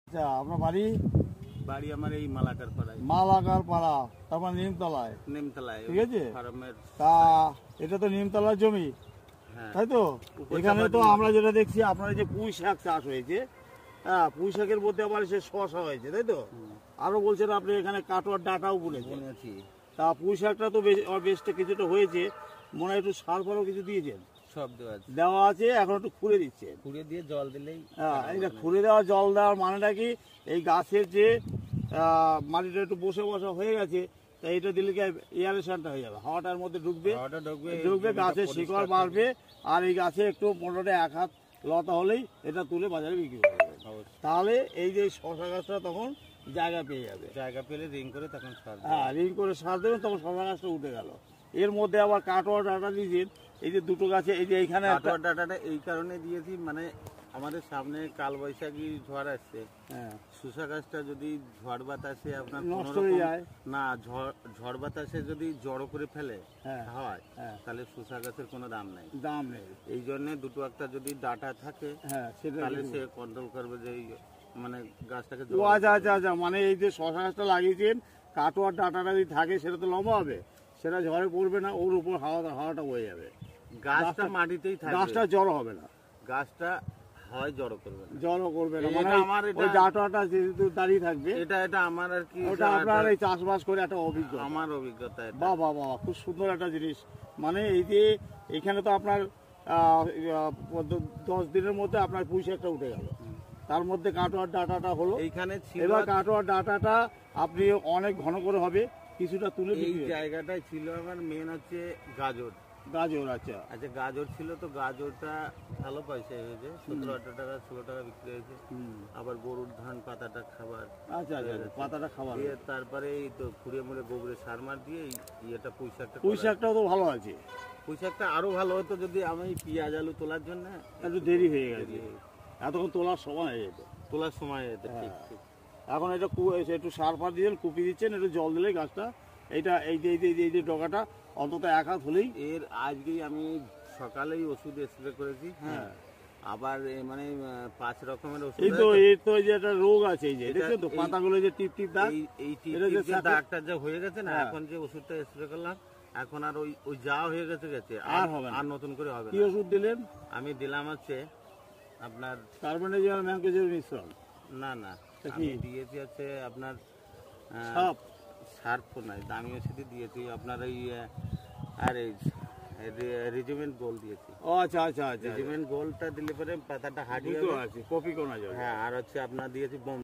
আচ্ছা, আপনার বাড়ি? বাড়ি আমার এই মালাকার পাড়ায়। মালাকার পাড়া, তারপর নিমতলায়। নিমতলায়, ঠিক আছে। ফার্মের। তা এটা তো নিমতলার জমি, হ্যাঁ। তাই তো? এখানে তো আমরা যেটা দেখছি আপনার যে পুঁই শাক চাষ হয়েছে, হ্যাঁ, পুঁই শাকের মধ্যে আবার সে শসা হয়েছে, তাই তো? আরো বলছেন আপনি এখানে কাটোয়ার ডাটাও বুনেছেন। তা পুঁই শাকটা তো বেশটা কিছুটা হয়েছে, মনে হয় একটু সার ফারও কিছু দিয়েছেন? সব দেওয়া আছে, এখন একটু খুঁড়ে দিচ্ছে। খুঁড়ে দিয়ে জল দিলেই। হ্যাঁ, এইটা খুঁড়ে দেওয়া, জল দেওয়ার মানেটা কি, এই গাছের যে মাটিটা একটু বসে বসা হয়ে গেছে, তাই এটা দিলে কি এয়ারেশনটা হয়ে যাবে, হাওয়াটার মধ্যে ঢুকবে, গাছের শিকড় বাড়বে, আর এই গাছে একটু মোটামুটি 1 হাত লতা হলেই এটা তুলে বাজারে বিক্রি করে দেবে। তাহলে এই যে শশা গাছটা তখন জায়গা পেয়ে যাবে, জায়গা পেলে রিং করে তখন সার। হ্যাঁ, রিং করে সার দেবেন, তখন শশা গাছটা উঠে গেল। এর মধ্যে আবার কাটোয়া ডাটা দিয়েছেন, এই যে দুটো গাছে, এই যে এইখানে কাটোয়া ডাটাটা এই কারণে দিয়েছি, মানে আমাদের সামনে কালবৈশাখী ঝড় আসছে। হ্যাঁ, শসা গাছটা যদি ঝড় বাতাসে আপনার নষ্ট হয়ে যায়, না, ঝড় বাতাসে যদি জড়ো করে ফেলে হয়, হ্যাঁ, তাহলে শসা গাছের কোনো দাম নেই। এই জন্য দুটো একটা যদি ডাটা থাকে, হ্যাঁ, তাহলে সে কন্ট্রোল করবে যে মানে গাছটাকে। ও আচ্ছা আচ্ছা আচ্ছা, মানে এই যে শশা গাছটা লাগিয়েছেন, কাটোয়ার ডাটাটা যদি থাকে সেটা তো লম্বা হবে, সেটা ঝড়ে পড়বে না, ওর উপর হাওয়াটা বয়ে যাবে, গাছটা মাটিতেই থাকবে, গাছটা জড়ো হবে না, গাছটা হয় জড়ো করবে না, মানে আমার ওই ডাটাটা যেহেতু দাঁড়িয়ে থাকবে। এটা আমার আর কি, ওটা আপনার এই চাষবাস করে একটা অভিজ্ঞতা, আমার অভিজ্ঞতা। বাহ বাহ বাহ, খুব সুন্দর একটা জিনিস। মানে এই যে এখানে তো আপনার 10 দিনের মধ্যে আপনার পুঁই শাকটা উঠে গেল, তার মধ্যে কাটোয়ার ডাটাটা হলো এইখানে। এবার কাটোয়ার ডাটাটা আপনি অনেক ঘন করে হবে, কিছুটা তুলে এই জায়গাটাই ছিল আমার মেন হচ্ছে গাজর। আচ্ছা আচ্ছা, গাজর ছিল তো, গাজরটা ভালো পয়সা হয়েছে, 17-18 টাকা 16 টাকা বিক্রি হয়েছে। আবার গরুর ধান পাতাটা খাবার, আচ্ছা আচ্ছা, পাতাটা খাবার দিয়ে তারপরে এই তো খুঁড়িয়ে মুড়ে গোবরে সার মার দিয়ে ইয়েটা পুঁই শাকটাও তো ভালো আছে। পুঁই শাকটা আরো ভালো হতো যদি আমি পেঁয়াজ আলু তোলার জন্য একটু দেরি হয়ে গেছে, এতক্ষণ তোলার সময় হয়ে যেত, ঠিক। এখন এটা একটু সার ফার দিয়েছেন, কুপি দিচ্ছেন, একটু জল দিলে গাছটা এইটা এই যে ডগাটা অন্তত 1 হাত হলেই। এর আজকেই আমি সকালেই ওষুধ স্প্রে করেছি। হ্যাঁ, আবার মানে 5 রকমের ওষুধ। এই তো এই যে একটা রোগ আছে, এই যে দেখছেন তো পাতাগুলো যে টিপ টিপ দাগ, এই দাগটা যে হয়ে গেছে না, এখন যে ওষুধটা স্প্রে করলাম, এখন আর ওই যা হয়ে গেছে আর হবে না, আর নতুন করে হবে না। কি ওষুধ দিলেন? আমি দিলাম হচ্ছে আপনার কার্বনডাজিম ম্যাঙ্গোজেব মিশ্রণ। না, আমি দিয়েছি হচ্ছে আপনার সার্ফ নাই, দামি ওষুধই দিয়েছি আপনার এই, আর এই রেজিমেন্ট গোল দিয়েছি। ও আচ্ছা আচ্ছা আচ্ছা, রেজিমেন্ট গোলটা দিলে পরে পাতাটা হাঁটিয়ে আছে, কপি কোনা যাবে। হ্যাঁ, আর হচ্ছে আপনার দিয়েছি